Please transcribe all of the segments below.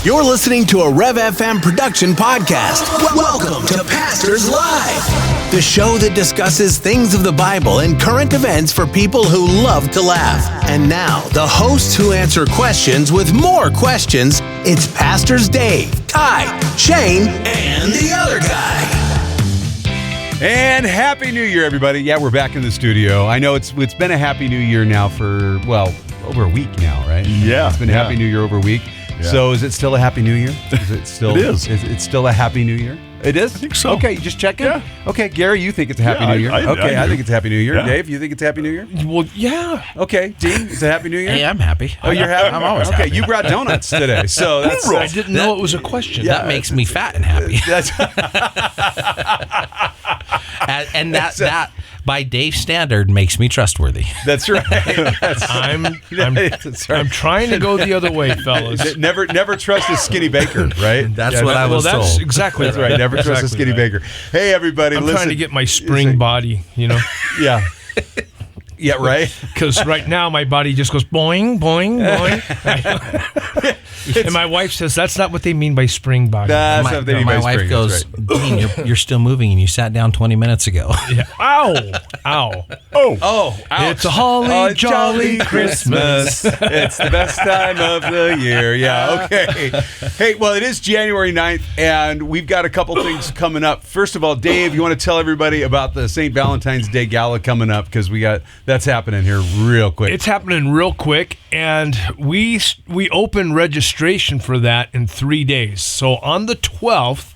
You're listening to a Rev FM production podcast. Welcome to Pastors Live, the show that discusses things of the Bible and current events for people who love to laugh. And now, the hosts who answer questions with more questions. It's Pastors Dave, Ty, Shane, and the other guy. And Happy New Year, everybody. Yeah, we're back in the studio. I know it's been a Happy New Year now for, well, over a week now, right? Yeah. It's been a Happy New Year over a week. Yeah. So is it still a Happy New Year? Is it still? It is. It's still a Happy New Year? It is? I think so. Okay, just checking? Yeah. Okay, Gary, you think it's a Happy Yeah, New Year? I do. think it's a Happy New Year. Yeah. Dave, you think it's a Happy New Year? Well, yeah. Okay, Dean, it's a Happy New Year? Hey, I'm happy. Oh, you're happy? I'm always okay, happy. you brought donuts today, so that's... I didn't know it was a question. That makes me fat and happy. That's and that by Dave's standard makes me trustworthy. that's right. I'm trying to go the other way, fellas. Never trust a skinny baker, right? That's what I was that's told. exactly That's right. Never trust a skinny baker. Hey, everybody, I'm listen. trying to get my spring body, Yeah. Yeah, right? because right now my body just goes boing, boing, boing. And my wife says that's not what they mean by spring body. That's My, not what they mean my by wife spring, goes, that's right. Dean, you're still moving and you sat down 20 minutes ago. Yeah. Ow, ow. Oh, ouch. It's a holly jolly Christmas. It's the best time of the year. Yeah, okay. Hey, well, it is January 9th, and we've got a couple things coming up. First of all, Dave, you want to tell everybody about the St. Valentine's Day Gala coming up, because that's happening here real quick. It's happening real quick, and we open registration for that in 3 days. So on the 12th,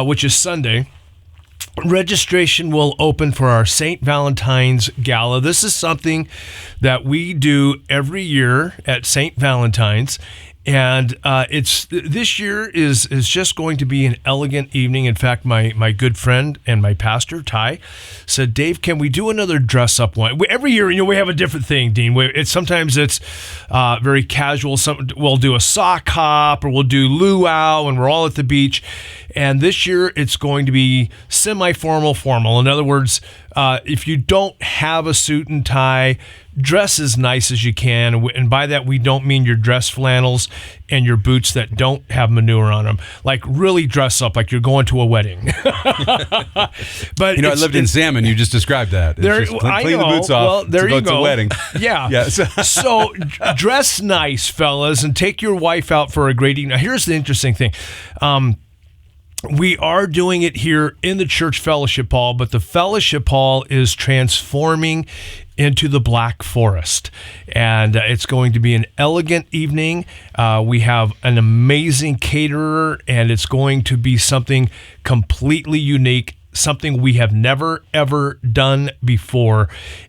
which is Sunday, registration will open for our St. Valentine's Gala. This is something that we do every year at St. Valentine's. And this year is just going to be an elegant evening. In fact, my good friend and my pastor, Ty, said, Dave, can we do another dress-up one? Every year, we have a different thing, Dean. Sometimes it's very casual. We'll do a sock hop, or we'll do luau, and we're all at the beach. And this year, it's going to be semi-formal, formal. In other words, if you don't have a suit and tie, dress as nice as you can. And by that, we don't mean your dress flannels and your boots that don't have manure on them. Like, really dress up like you're going to a wedding. But I lived in Salmon. You just described that. It's just clean the boots off. Well, there to go you to go. a wedding. Yeah. Yeah. So dress nice, fellas, and take your wife out for a great evening. Now, here's the interesting thing. We are doing it here in the church fellowship hall, but the fellowship hall is transforming into the Black Forest, and it's going to be an elegant evening. We have an amazing caterer, and it's going to be something completely unique, something we have never, ever done before,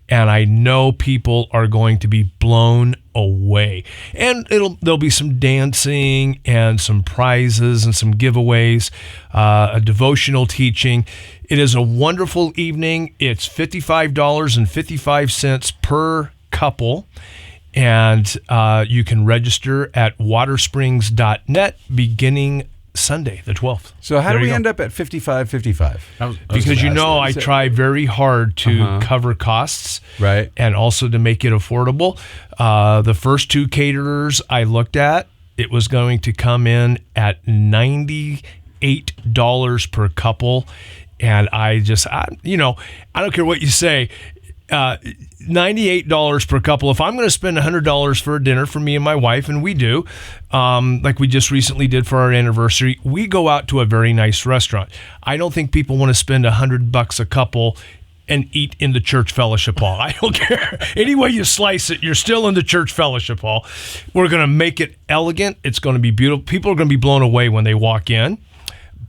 and I know people are going to be blown away. And there'll be some dancing and some prizes and some giveaways, a devotional teaching. It is a wonderful evening. It's $55.55 per couple, and you can register at watersprings.net beginning Sunday, the 12th. So how do we end up at 55.55? Because I try very hard to cover costs, right, and also to make it affordable. The first two caterers I looked at, it was going to come in at $98 per couple, and I don't care what you say. $98 per couple. If I'm going to spend $100 for a dinner for me and my wife, and we do, like we just recently did for our anniversary, we go out to a very nice restaurant. I don't think people want to spend $100 a couple and eat in the church fellowship hall. I don't care. Any way you slice it, you're still in the church fellowship hall. We're going to make it elegant. It's going to be beautiful. People are going to be blown away when they walk in.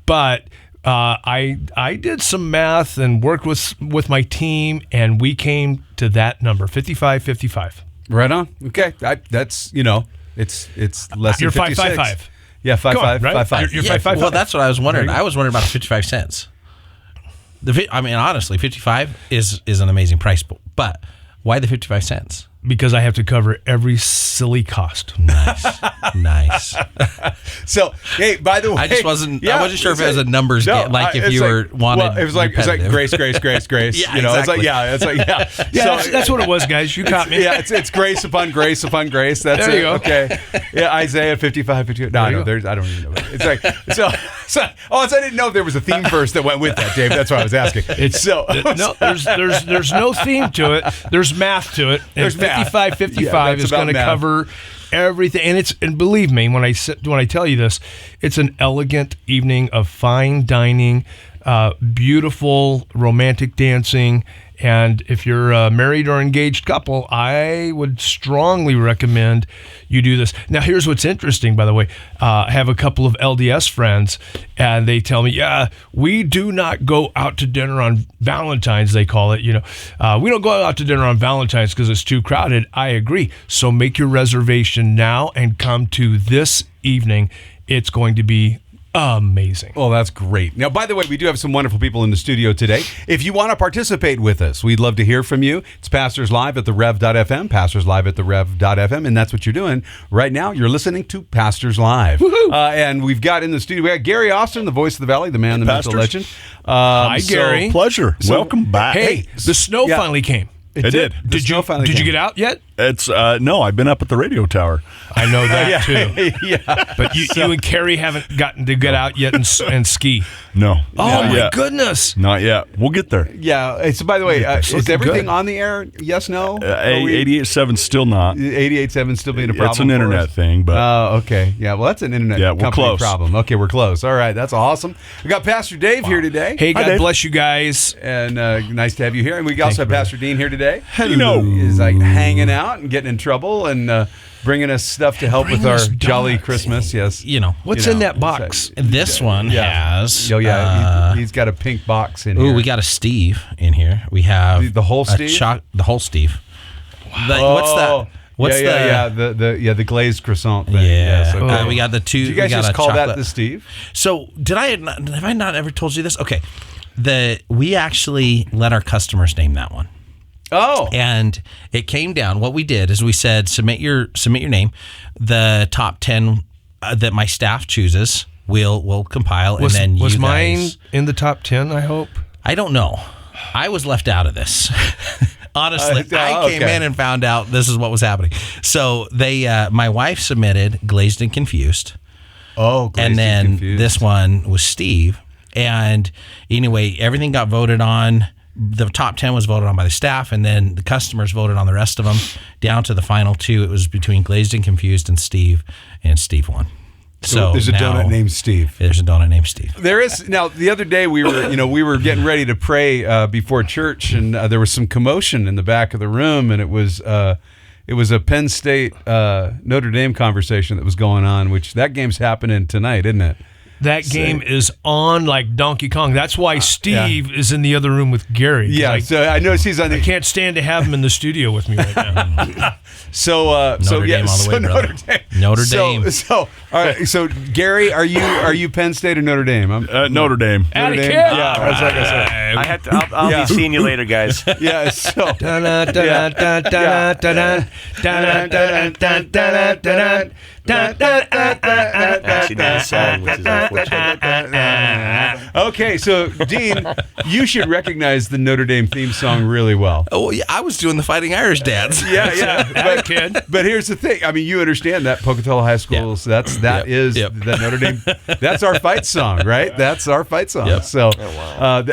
But I did some math and worked with my team, and we came to that number, 55.55. Right on. Okay, that's it's less You're than 56. 555. Yeah, 55. Right? 55. You're Yeah, 555. well, that's what I was wondering. I was wondering about 55 cents. Honestly, 55 is an amazing price, but why the 55 cents? because I have to cover every silly cost. Nice. So, hey, by the way, I wasn't sure if it was a numbers game, like if it's you were wanted. Well, it was like Grace. Yeah, you know, exactly. it's like Yeah, that's what it was, guys. You caught me. Yeah, it's grace upon grace upon grace. That's There you it. go. Okay. Yeah, Isaiah 55, 52. No, I don't even know. It's like so. I didn't know if there was a theme verse that went with that, Dave. That's why I was asking. No, there's no theme to it. There's math to it. And There's math. 55 Yeah, is that's going to about math. cover everything. And believe me, when I tell you this, it's an elegant evening of fine dining, beautiful romantic dancing. And if you're a married or engaged couple, I would strongly recommend you do this. Now, here's what's interesting, by the way. I have a couple of LDS friends, and they tell me, yeah, we do not go out to dinner on Valentine's, they call it. We don't go out to dinner on Valentine's because it's too crowded. I agree. So make your reservation now and come to this evening. It's going to be amazing. Oh, that's great. Now, by the way, we do have some wonderful people in the studio today. If you want to participate with us, we'd love to hear from you. It's Pastors Live at the Rev.fm, Pastors Live at the Rev.fm, and that's what you're doing right now. You're listening to Pastors Live. And we've got in the studio, we got Gary Austin, the voice of the Valley, the man, the myth, the legend. Hi, Gary. Pleasure. Welcome back. Hey, the snow finally came. It did. Did you get out yet? It's no, I've been up at the radio tower. I know that too. Yeah. But you and Carrie haven't gotten to get out yet and ski. No. Oh, Not my yet. goodness. Not yet. We'll get there. Yeah. So, by the way, is looking everything good. on the air? Yes, no? 88.7 still not. 88.7 still being a problem. It's an for internet us? thing, but Oh, okay. Yeah, well, that's an internet Yeah, we're company close. problem. Okay, we're close. All right, that's awesome. We got Pastor Dave here today. Hey, God Dave. bless you guys. And nice to have you here. And we also have Pastor Dean here today. Hello. He's like hanging out and getting in trouble and bringing us stuff to help with Bring our us jolly donuts. Christmas. Yes. What's You in know, that box? This one has. Oh, yeah. He's got a pink box in here. Ooh, we got a Steve in here. We have The whole a Steve? the whole Steve. Oh, What's that? What's the glazed croissant thing. Yeah, Yes, okay. we got the two. Did you guys we got just a call that chocolate. the Steve? So have I not ever told you this? Okay, we actually let our customers name that one, Oh. and it came down. What we did is we said submit your name. The top 10 that my staff chooses, we'll compile, Was and then you mine guys. in the top 10, I hope? I don't know. I was left out of this. Honestly, I came okay. in and found out this is what was happening. So my wife submitted Glazed and Confused. Oh, glazed And then confused. this one was Steve. And anyway, everything got voted on. The top 10 was voted on by the staff, and then the customers voted on the rest of them. Down to the final two, it was between Glazed and Confused and Steve Steve won. So there's a now donut named Steve. There's a donut named Steve. There is now. The other day we were getting ready to pray before church, and there was some commotion in the back of the room, and it was a Penn State Notre Dame conversation that was going on. Which that game's happening tonight, isn't it? That game is on like Donkey Kong. That's why Steve is in the other room with Gary. 'Cause Yeah. So I noticed he's on I the. can't stand to have him in the studio with me right now. So Notre Dame all the way, brother. Notre Dame. So all right. So Gary, are you Penn State or Notre Dame? Notre Dame. Atta Dame? kid. Yeah, that's like I said. I have to. I'll Yeah. be seeing you later, guys. Yeah. So. Actually, not a song, which is unfortunate. Okay, so Dean, you should recognize the Notre Dame theme song really well. Oh, yeah, I was doing the Fighting Irish dance. Yeah. kid. But here's the thing. I mean, you understand that Pocatello High School. So that is Yep. the Notre Dame. That's our fight song, right? That's our fight song. Yep. So,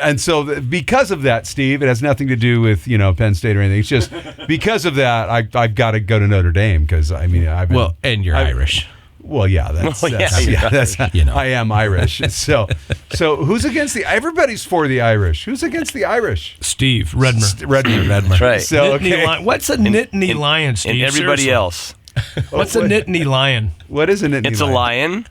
and so because of that, Steve, it has nothing to do with Penn State or anything. It's just because of that, I've got to go to Notre Dame because I mean I've been, Well, and you're Irish. Well, yeah, that's I am Irish. So who's against the? Everybody's for the Irish. Who's against the Irish? Steve Redmer. Redmond. That's right. So Nittany okay, Lion. What's a Nittany Lion, Steve? And everybody Seriously. else. What's a Nittany Lion? what is a Nittany It's a lion.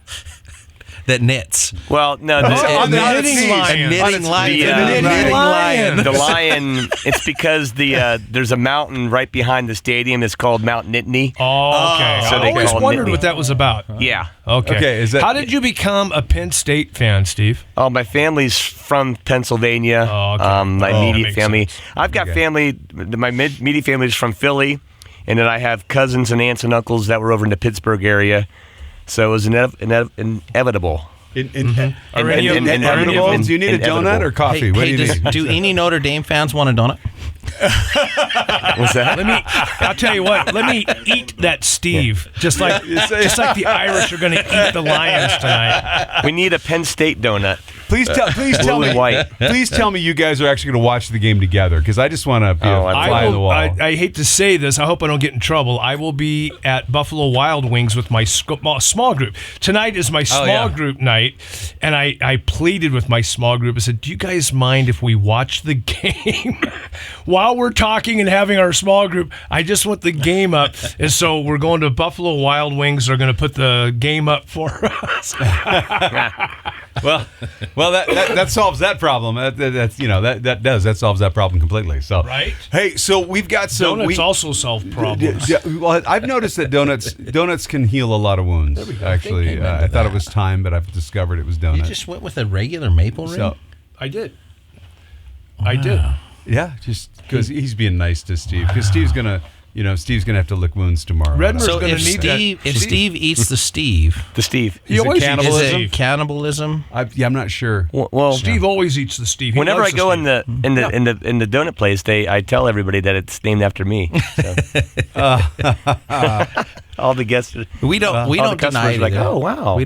That knits. Well, no, on the knitting knees. lion. A knitting lion. The, A knitting lion. the lion. It's because there's a mountain right behind the stadium. It's called Mount Nittany. Oh, okay. So I they always call it wondered Nittany. what that was about. Yeah. Okay. Okay, is that- How did you become a Penn State fan, Steve? Oh, my family's from Pennsylvania. Oh, okay. My that immediate makes family. sense. I've got family. My immediate family is from Philly, And then I have cousins and aunts and uncles that were over in the Pittsburgh area. So it was inevitable. Do you need a donut or coffee? What do you need? Do any Notre Dame fans want a donut? What's that? I'll tell you what. Let me eat that Steve, just like the Irish are going to eat the Lions tonight. We need a Penn State donut. Please tell me. White. Please tell me you guys are actually going to watch the game together, because I just want to fly on the wall. I hate to say this. I hope I don't get in trouble. I will be at Buffalo Wild Wings with my small group. Tonight is my small group night, and I pleaded with my small group. I said, do you guys mind if we watch the game while we're talking and having our small group? I just want the game up. And so we're going to Buffalo Wild Wings. They're going to put the game up for us. Well, that solves that problem. That solves that problem completely. So, right? Hey, so we've got some. Donuts also solve problems. Well, I've noticed that donuts can heal a lot of wounds. Actually, I thought it was time, but I've discovered it was donuts. You just went with a regular maple ring? So, I did. Wow. I did. Yeah, just because he's being nice to Steve. Because Steve's gonna have to lick wounds tomorrow. Redmer's So going to if need Steve, if Steve eats the Steve, He always eats cannibalism? the is it cannibalism? I'm not sure. Well, Steve always eats the Steve. He whenever I loves the go Steve. in the donut place, I tell everybody that it's named after me. So. All the guests. We don't all the deny customers it. are like, oh wow.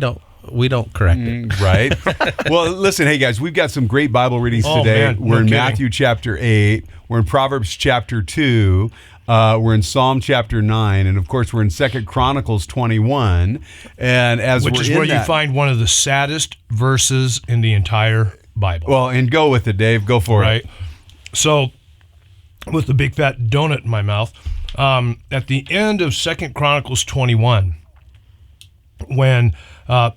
We don't correct it. Right. Well, listen, hey guys, we've got some great Bible readings today. Man, We're in kidding. Matthew chapter 8. We're in Proverbs chapter 2. We're in Psalm chapter 9, and of course we're in 2 Chronicles 21. And Which is where you find one of the saddest verses in the entire Bible. Well, and go with it, Dave. Go for Right. it. So, with the big fat donut in my mouth, at the end of 2 Chronicles 21, when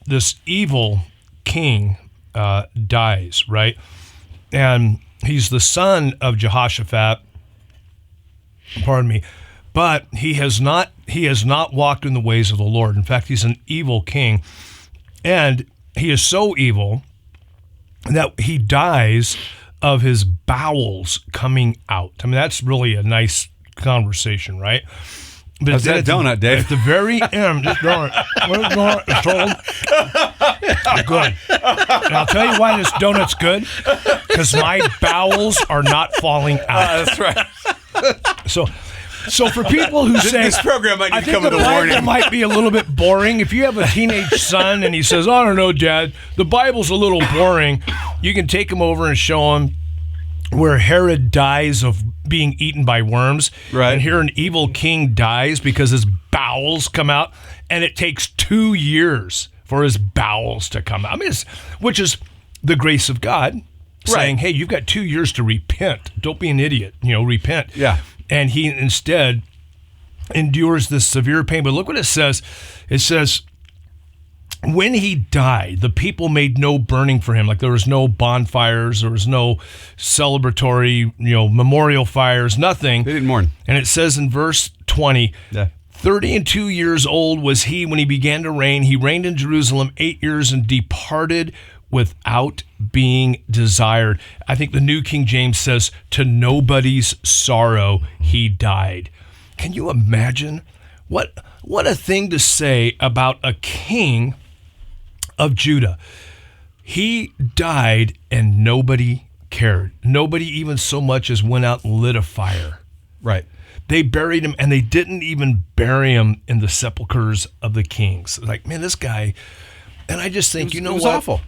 this evil king dies, right? And he's the son of Jehoshaphat, pardon me, but he has not walked in the ways of the Lord. In fact, he's an evil king, and he is so evil that he dies of his bowels coming out. I mean, that's really a nice conversation, right? But How's that donut, Dave? At the very end, this donut is told good. And I'll tell you why this donut's good, because my bowels are not falling out. That's right. So for people who say This program might I need to think come the with a Bible warning. might be a little bit boring. If you have a teenage son and he says, "I don't know, Dad, the Bible's a little boring," you can take him over and show him where Herod dies of being eaten by worms, Right. and here an evil king dies because his bowels come out, and it takes 2 years for his bowels to come out. I mean, which is the grace of God saying, "Hey, you've got 2 years to repent. Don't be an idiot. Repent." Yeah. And he instead endures this severe pain. But look what it says. It says, when he died, the people made no burning for him. Like there was no bonfires, there was no celebratory, memorial fires, nothing. They didn't mourn. And it says in verse 20, 32 years old was he when he began to reign. He reigned in Jerusalem 8 years and departed without being desired. I think the New King James says, to nobody's sorrow, he died. Can you imagine what a thing to say about a king of Judah? He died and nobody cared. Nobody even so much as went out and lit a fire. Right. They buried him, and they didn't even bury him in the sepulchers of the kings. Like, man, this guy. And I just think, It was what? awful.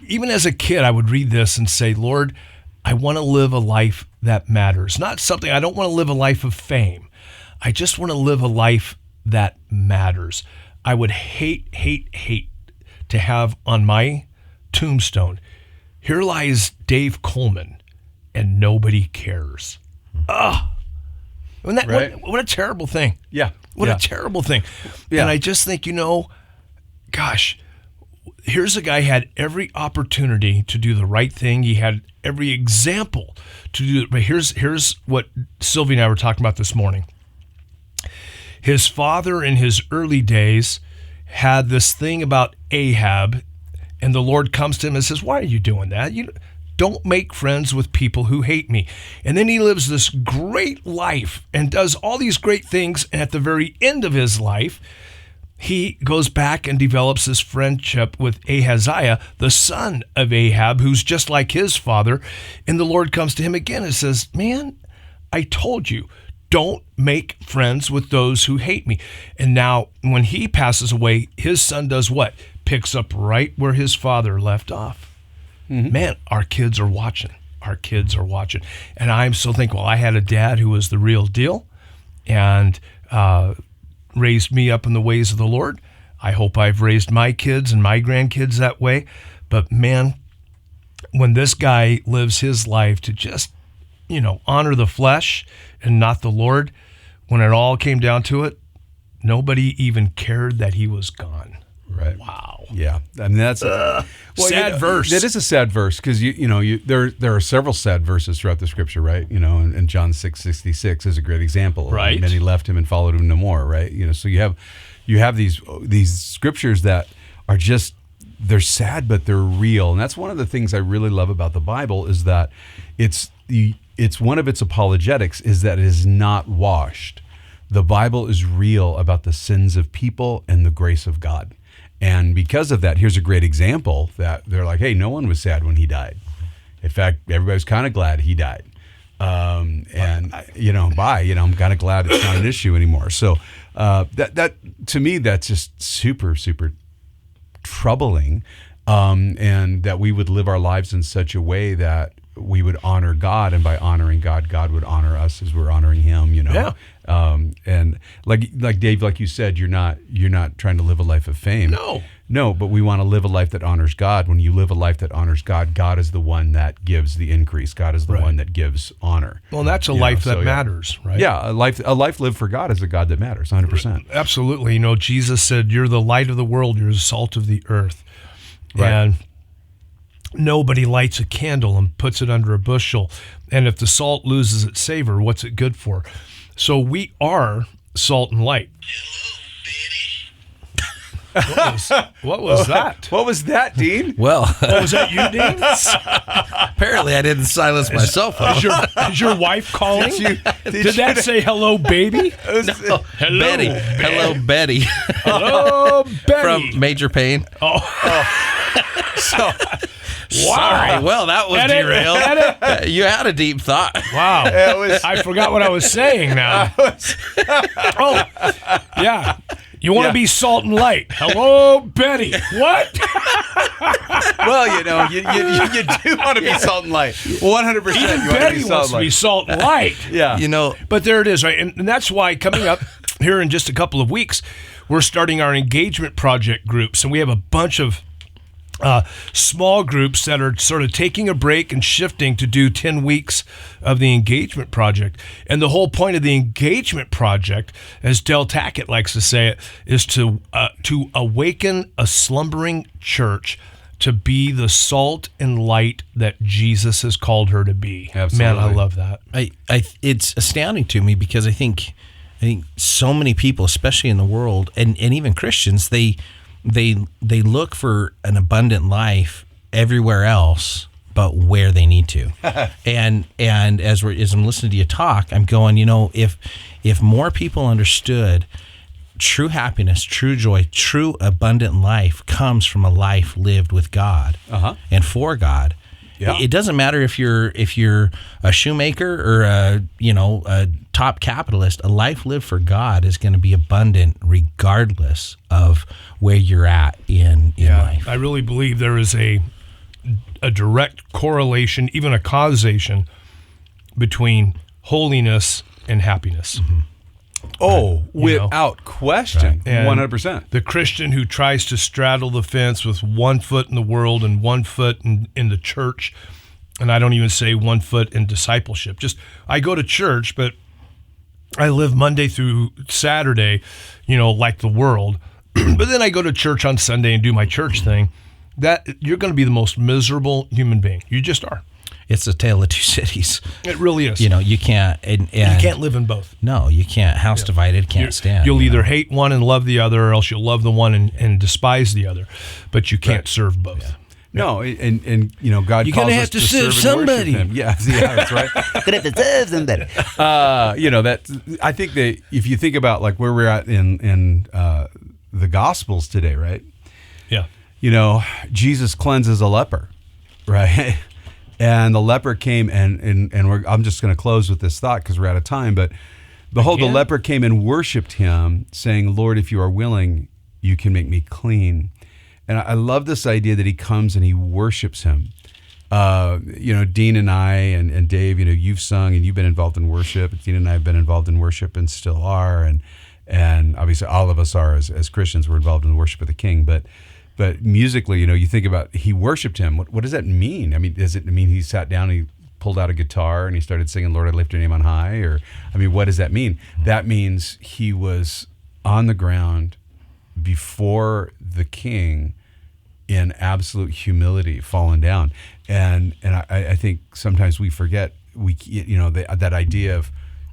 Even as a kid, I would read this and say, Lord, I want to live a life that matters. Not something, I don't want to live a life of fame. I just want to live a life that matters. I would hate to have on my tombstone, here lies Dave Coleman, and nobody cares. Right. What a terrible thing. Yeah. What Yeah. a terrible thing. Yeah. And I just think, gosh, here's a guy had every opportunity to do the right thing. He had every example to do it. But here's what Sylvie and I were talking about this morning. His father in his early days had this thing about Ahab, and the Lord comes to him and says, why are you doing that? don't make friends with people who hate me. And then he lives this great life and does all these great things. And at the very end of his life, he goes back and develops this friendship with Ahaziah, the son of Ahab, who's just like his father. And the Lord comes to him again and says, man, I told you, don't make friends with those who hate me. And now when he passes away, his son does what? Picks up right where his father left off. Man, our kids are watching. Our kids are watching. And I'm so thankful. I had a dad who was the real deal and raised me up in the ways of the Lord. I hope I've raised my kids and my grandkids that way. But man, when this guy lives his life to just, honor the flesh and not the Lord, when it all came down to it, nobody even cared that he was gone. Right. Wow. Yeah. I mean, that's sad verse. That is a sad verse because there are several sad verses throughout the scripture, right? And John 6:66 is a great example. Right. And then he left him and followed him no more, right? So you have these scriptures that are just, they're sad, but they're real. And that's one of the things I really love about the Bible is that it's one of its apologetics is that it is not washed. The Bible is real about the sins of people and the grace of God. And because of that, here's a great example that they're like, hey, no one was sad when he died. In fact, everybody's kind of glad he died. I'm kind of glad it's not an issue anymore. So that to me, that's just super, super troubling. And that we would live our lives in such a way that we would honor God, and by honoring God, God would honor us as we're honoring Him. Yeah. And like Dave, like you said, you're not trying to live a life of fame. No, but we want to live a life that honors God. When you live a life that honors God, God is the one that gives the increase. God is the one that gives honor. Well, that's a life that matters, right? Yeah, a life lived for God is a God that matters, 100%. Absolutely. Jesus said, "You're the light of the world. You're the salt of the earth." Right. And nobody lights a candle and puts it under a bushel. And if the salt loses its savor, what's it good for? So we are salt and light. What was that? What was that, Dean? Well, Was that you, Dean? apparently I didn't silence my cell phone. Is your wife calling? Did that say hello, baby? No, Hello, Betty. Hello, Betty. Hello, Betty. From Major Payne. So, Sorry. Well, that was derailed. You had a deep thought. Wow. I forgot what I was saying now. Yeah. You want to be salt and light. Hello, Betty. What? well, you do want to be salt and light. 100%. Even you Betty wants to be salt and light. Yeah. But there it is, right? And that's why coming up here in just a couple of weeks, we're starting our engagement project groups. And we have a bunch of small groups that are sort of taking a break and shifting to do 10 weeks of the engagement project. And the whole point of the engagement project, as Del Tackett likes to say it, is to awaken a slumbering church to be the salt and light that Jesus has called her to be. Absolutely. Man, I love that. It's astounding to me because I think so many people, especially in the world, and even Christians, they look for an abundant life everywhere else but where they need to. and as I'm listening to you talk, I'm going, if more people understood true happiness, true joy, true abundant life comes from a life lived with God and for God. Yeah. It doesn't matter if you're a shoemaker or a top capitalist. A life lived for God is going to be abundant regardless of where you're at in life. I really believe there is a direct correlation, even a causation, between holiness and happiness. Mm-hmm. Oh, without question, right. 100%. The Christian who tries to straddle the fence with 1 foot in the world and 1 foot in the church, and I don't even say 1 foot in discipleship. Just, I go to church, but I live Monday through Saturday, like the world. But then I go to church on Sunday and do my church thing. That you're going to be the most miserable human being. You just are. It's a tale of two cities. It really is. You can't. And you can't live in both. No, you can't. House divided can't stand. You'll either hate one and love the other, or else you'll love the one and despise the other. But you can't serve both. No, and you know, God You're calls gonna us have to serve serve and worship somebody. Him. Yeah, that's right. Gonna have to serve somebody. You know, that I think that if you think about like where we're at in the Gospels today, right? Yeah. You know, Jesus cleanses a leper, right? And the leper came and I'm just going to close with this thought because we're out of time. But behold, the leper came and worshipped him, saying, "Lord, if you are willing, you can make me clean." And I love this idea that he comes and he worships him. You know, Dean and I and Dave, you know, you've sung and you've been involved in worship. Dean and I have been involved in worship and still are. And obviously all of us are as Christians, we're involved in the worship of the King. But musically, you know, you think about he worshipped him. What does that mean? I mean, does it mean he sat down and he pulled out a guitar and he started singing, "Lord, I lift your name on high"? Or, I mean, what does that mean? That means he was on the ground before the King in absolute humility, fallen down. And I think sometimes we forget, you know, that idea of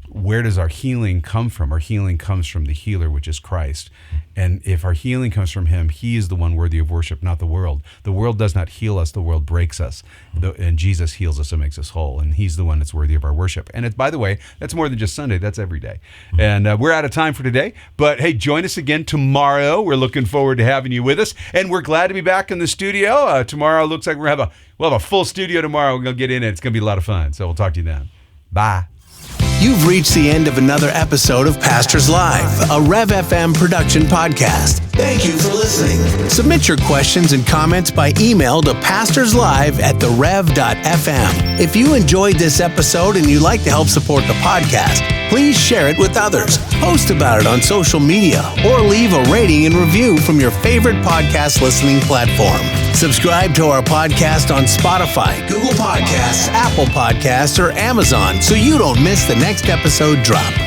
where does our healing come from? Our healing comes from the healer, which is Christ. And if our healing comes from him, he is the one worthy of worship, not the world. The world does not heal us. The world breaks us. And Jesus heals us and makes us whole. And he's the one that's worthy of our worship. And by the way, that's more than just Sunday. That's every day. And we're out of time for today. But hey, join us again tomorrow. We're looking forward to having you with us. And we're glad to be back in the studio. Tomorrow looks like we'll have a full studio tomorrow. We're going to get in it. It's going to be a lot of fun. So we'll talk to you then. Bye. You've reached the end of another episode of Pastors Live, a Rev FM production podcast. Thank you for listening. Submit your questions and comments by email to pastorslive@therev.fm. If you enjoyed this episode and you'd like to help support the podcast, please share it with others, post about it on social media, or leave a rating and review from your favorite podcast listening platform. Subscribe to our podcast on Spotify, Google Podcasts, Apple Podcasts, or Amazon so you don't miss the next episode drop.